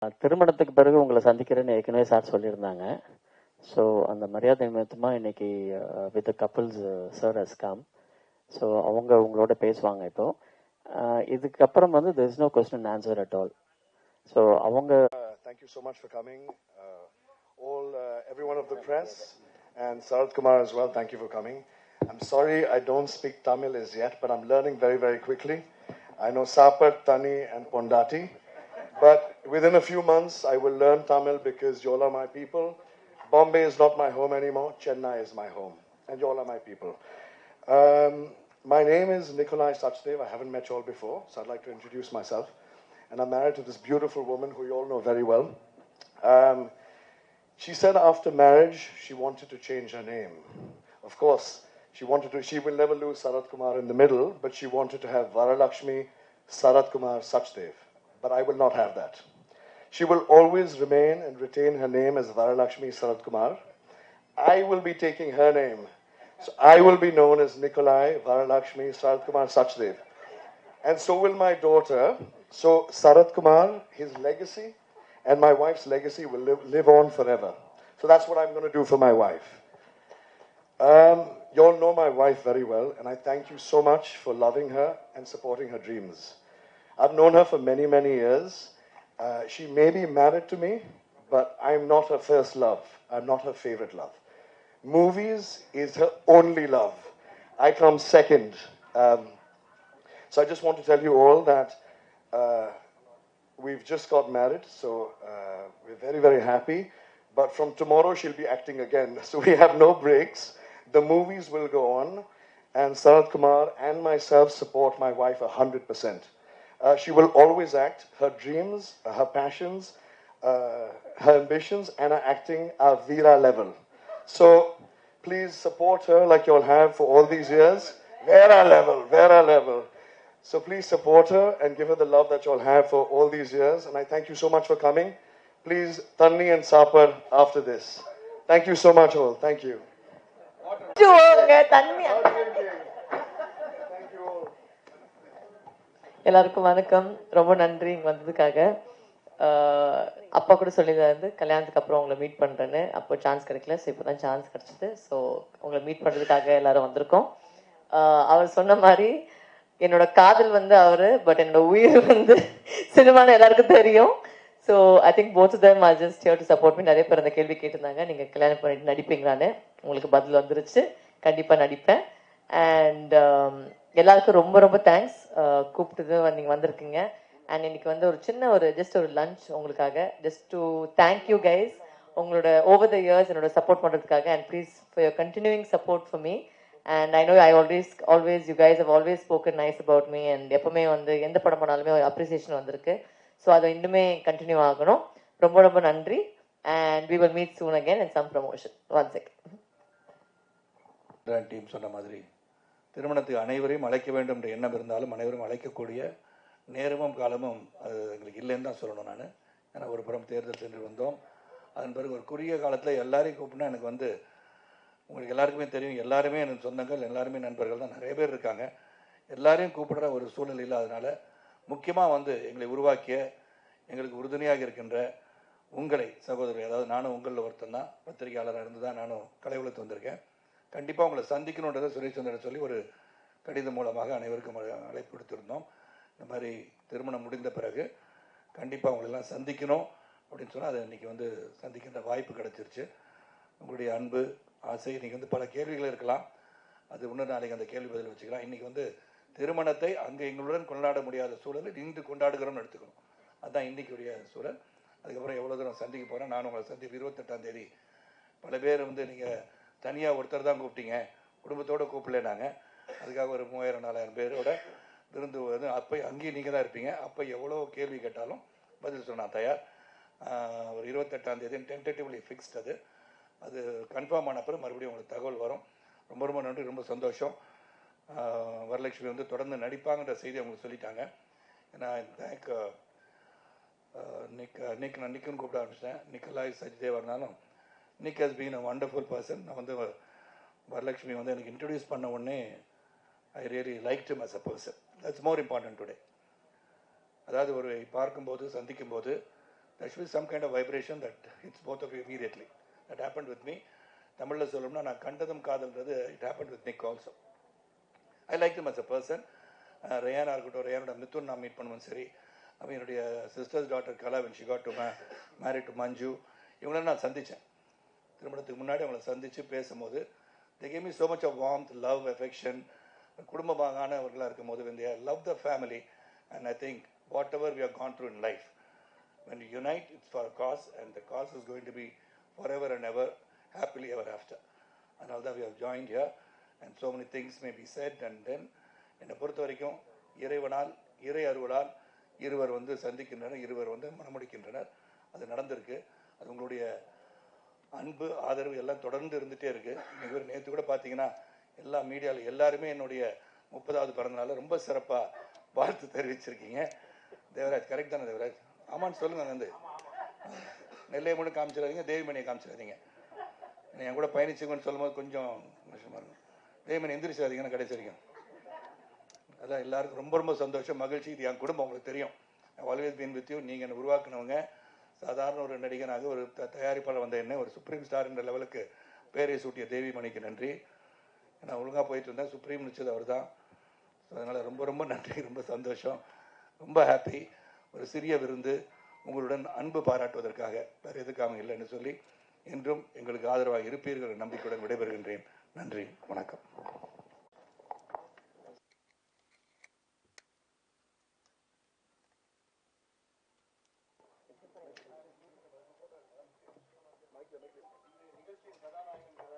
திருமணத்துக்கு பிறகு உங்களை சந்திக்கிறேன்னு ஏற்கனவே சார் சொல்லியிருந்தாங்க. ஸோ அந்த மரியாதை நிமித்தமாக இன்னைக்கு with couples sir has come. So அவங்க உங்களோட பேசுவாங்க இப்போ. இதுக்கப்புறம் வந்து there is no question and answer at all. So அவங்க thank you so much for coming. Everyone of the press and Sarath Kumar as well, thank you for coming. I'm sorry I don't speak Tamil as yet, but I'm learning very, very quickly. I know Sapat, Tani and Pondati. But within a few months, I will learn Tamil because you all are my people. Bombay is not my home anymore. Chennai is my home. And you all are my people. My name is Nikolai Sachdev. I haven't met you all before, so I'd like to introduce myself. And I'm married to this beautiful woman who you all know very well. She said after marriage, she wanted to change her name. Of course, she will never lose Sarath Kumar in the middle, but she wanted to have Varalakshmi Sarath Kumar Sachdev. But I will not have that. She will always remain and retain her name as Varalakshmi Sarath Kumar. I will be taking her name. So I will be known as Nikolai Varalakshmi Sarath Kumar Sachdev. And so will my daughter. So Sarath Kumar, his legacy and my wife's legacy will live on forever. So that's what I'm going to do for my wife. You all know my wife very well, and I thank you so much for loving her and supporting her dreams. I've known her for many, many years. She may be married to me, but I'm not her first love. I'm not her favorite love. Movies is her only love. I come second. So I just want to tell you all that we've just got married, so we're very, very happy. But from tomorrow, she'll be acting again. So we have no breaks. The movies will go on, and Sarath Kumar and myself support my wife 100%. She will always act. Her dreams, her passions, her ambitions, and her acting are Veera level. So please support her like you all have for all these years. Veera level, Veera level. So please support her and give her the love that you all have for all these years. And I thank you so much for coming. Please, Tanni and Sapar after this. Thank you so much all. Thank you. எல்லாருக்கும் வணக்கம். ரொம்ப நன்றி இங்கே வந்ததுக்காக. அப்பா கூட சொல்லியிருந்தாரு கல்யாணத்துக்கு அப்புறம் உங்களை மீட் பண்ணுறேன்னு. அப்போ சான்ஸ் கிடைக்கல, ஸோ இப்போ தான் சான்ஸ் கிடச்சிது. ஸோ உங்களை மீட் பண்ணுறதுக்காக எல்லாரும் வந்திருக்கோம். அவர் சொன்ன மாதிரி என்னோட காதல் வந்து அவர், பட் என்னோட உயிர் வந்து சினிமான்னு எல்லாருக்கும் தெரியும். So I think both of them are just here to support me. நிறைய பேர் அந்த கேள்வி கேட்டிருந்தாங்க, நீங்கள் கல்யாணம் பண்ணிட்டு நடிப்பீங்களான்னு. உங்களுக்கு பதில் வந்துருச்சு, கண்டிப்பாக நடிப்பேன். அண்ட் எல்லாருக்கும் ரொம்ப ரொம்ப தேங்க்ஸ், கூப்பிட்டு நீங்கள் வந்திருக்கீங்க. அண்ட் இன்னைக்கு வந்து ஒரு சின்ன ஜஸ்ட் ஒரு லஞ்ச் உங்களுக்காக, just to thank you guys உங்களோட ஓவர் த இயர்ஸ் என்னோட சப்போர்ட் பண்ணுறதுக்காக. And please for your continuing support for me. And I know I always you guys have always spoken nice about me, and எப்பவுமே வந்து எந்த படம் பண்ணாலுமே ஒரு appreciation வந்திருக்கு. ஸோ அதை இன்னுமே கண்டினியூ ஆகணும். ரொம்ப ரொம்ப நன்றி. And we will meet soon again in some promotion. One second. Team சொன்ன மாதிரி திருமணத்துக்கு அனைவரையும் அழைக்க வேண்டும் என்ற எண்ணம் இருந்தாலும் அனைவரும் அழைக்கக்கூடிய நேரமும் காலமும் அது எங்களுக்கு இல்லைன்னு தான் சொல்லணும். நான் ஏன்னா ஒரு புறம் தேர்தல் சென்று வந்தோம். அதன் பிறகு ஒரு குறுகிய காலத்தில் எல்லாரையும் கூப்பிட்டா எனக்கு வந்து உங்களுக்கு எல்லாருக்குமே தெரியும், எல்லாருமே எனக்கு சொந்தங்கள், எல்லாருமே நண்பர்கள் தான், நிறைய பேர் இருக்காங்க. எல்லாரையும் கூப்பிடுற ஒரு சூழ்நிலை இல்லாதனால முக்கியமாக வந்து எங்களை உருவாக்கிய, எங்களுக்கு உறுதுணையாக இருக்கின்ற உங்களை சகோதரர், அதாவது நானும் உங்களில் ஒருத்தன் தான், பத்திரிகையாளராக இருந்து தான் நானும் கலை உலகத்து வந்திருக்கேன். கண்டிப்பாக உங்களை சந்திக்கணுன்றதை சுரேஷ் சந்திரன் சொல்லி ஒரு கடிதம் மூலமாக அனைவருக்கும் அழைப்பு கொடுத்துருந்தோம். இந்த மாதிரி திருமணம் முடிந்த பிறகு கண்டிப்பாக உங்களெல்லாம் சந்திக்கணும் அப்படின்னு சொன்னால் அதை இன்றைக்கி வந்து சந்திக்கின்ற வாய்ப்பு கிடச்சிருச்சு. உங்களுடைய அன்பு, ஆசை, இன்றைக்கி வந்து பல கேள்விகள் இருக்கலாம், அது இன்னொரு நாளைக்கு அந்த கேள்வி பதில் வச்சுக்கலாம். இன்றைக்கி வந்து திருமணத்தை அங்கே எங்களுடன் கொண்டாட முடியாத சூழலில் இன்று கொண்டாடுகிறோம்னு எடுத்துக்கணும். அதுதான் இன்றைக்குரிய சூழல். அதுக்கப்புறம் எவ்வளோ தூரம் சந்திக்க போகிறேன், நான் உங்களை சந்திப்பு 28ஆம் தேதி. பல பேர் வந்து நீங்கள் தனியாக ஒருத்தர் தான் கூப்பிட்டீங்க, குடும்பத்தோடு கூப்பிடல. நாங்கள் அதுக்காக ஒரு 3000-4000 பேரோட விருந்து வந்து அப்போ அங்கேயும் நீங்கள் தான் இருப்பீங்க. அப்போ எவ்வளோ கேள்வி கேட்டாலும் பதில் சொன்னால் தயார். ஒரு 28ஆம் தேதி டென்டேட்டிவ்லி ஃபிக்ஸ்ட். அது கன்ஃபார்ம் ஆன பிறகு மறுபடியும் உங்களுக்கு தகவல் வரும். ரொம்ப ரொம்ப நன்றி, ரொம்ப சந்தோஷம். வரலட்சுமி வந்து தொடர்ந்து நடிப்பாங்கன்ற செய்தி அவங்களுக்கு சொல்லிட்டாங்க. ஏன்னா தேங்க் நான் நிக்குன்னு கூப்பிட ஆரம்பிச்சிட்டேன். நிக்கலாய் சச்தேவா இருந்தாலும் Nick has been a wonderful person. நான் வந்து வரலட்சுமி வந்து எனக்கு இன்ட்ரடியூஸ் பண்ண உடனே I really liked him as a person. That's more important today. அதாவது ஒரு பார்க்கும்போது, சந்திக்கும்போது there should be some kind of vibration that hits both of you immediately. That happened with me. தமிழில் சொல்லணும்னா நான் கண்டதும் காதல்ன்றது it happened with Nick also. I liked him as a person. ரேயானா இருக்கட்டும், ரேயானோட மித்துன் நான் மீட் பண்ணுவேன் சரி, அவன் என்னுடைய sisters daughter Kala when she got to married to மஞ்சு, இவங்கள நான் சந்தித்தேன். திருமணத்துக்கு முன்னாடி அவங்கள சந்தித்து பேசும்போது they gave me so much of warmth, love, affection. குடும்பமானவர்களாக இருக்கும்போது when they love the family, and I think whatever we have gone through in life, when we unite, it's for a cause, and the cause is going to be forever and ever, happily ever after. And all that we have joined here, and so many things may be said, and then என்னை பொறுத்த வரைக்கும் இறைவனால் இறை அருளால் இருவர் வந்து சந்திக்கின்றனர், இருவர் வந்து மணமுடிக்கின்றனர். அது நடந்திருக்கு. அது உங்களுடைய அன்பு ஆதரவு எல்லாம் தொடர்ந்து இருந்துகிட்டே இருக்குது. இன்றைக்கி நேற்று கூட பார்த்தீங்கன்னா எல்லா மீடியாவில் எல்லாருமே என்னுடைய 30வது பிறந்தநாள் ரொம்ப சிறப்பாக வாழ்த்து தெரிவிச்சிருக்கீங்க. தேவராஜ் கரெக்ட் தானே தேவராஜ்? ஆமான்னு சொல்லுங்கள். வந்து நெல்லையை மட்டும் காமிச்சிடாதீங்க, தேவிமணியை காமிச்சிடாதீங்க. என் கூட பயணிச்சுங்கன்னு சொல்லும்போது கொஞ்சம் கஷ்டமாக இருக்கும். தேவிமணி எந்திரிச்சிடாதீங்கன்னு கடைசி வரைக்கும். அதான் எல்லாருக்கும் ரொம்ப ரொம்ப சந்தோஷம், மகிழ்ச்சி. இது என் குடும்பம், உங்களுக்கு தெரியும். Always been with you. நீங்கள் என்னை உருவாக்குனவங்க. சாதாரண ஒரு நடிகனாக ஒரு தயாரிப்பாளர் வந்த என்ன ஒரு சுப்ரீம் ஸ்டார் என்ற லெவலுக்கு பேரை சூட்டிய தேவிமணிக்கு நன்றி. நான் ஒழுங்காக போயிட்டு இருந்தேன், சுப்ரீம் நிச்சது அவர் தான். ஸோ அதனால் ரொம்ப ரொம்ப நன்றி, ரொம்ப சந்தோஷம், ரொம்ப ஹாப்பி. ஒரு சிறிய விருந்து உங்களுடன் அன்பு பாராட்டுவதற்காக, வேறு எதுக்காக இல்லைன்னு சொல்லி என்றும் எங்களுக்கு ஆதரவாக இருப்பீர்கள் நம்பிக்கையுடன் விடைபெறுகின்றேன். நன்றி, வணக்கம். நிகழ்ச்சியின் கதாநாயகன்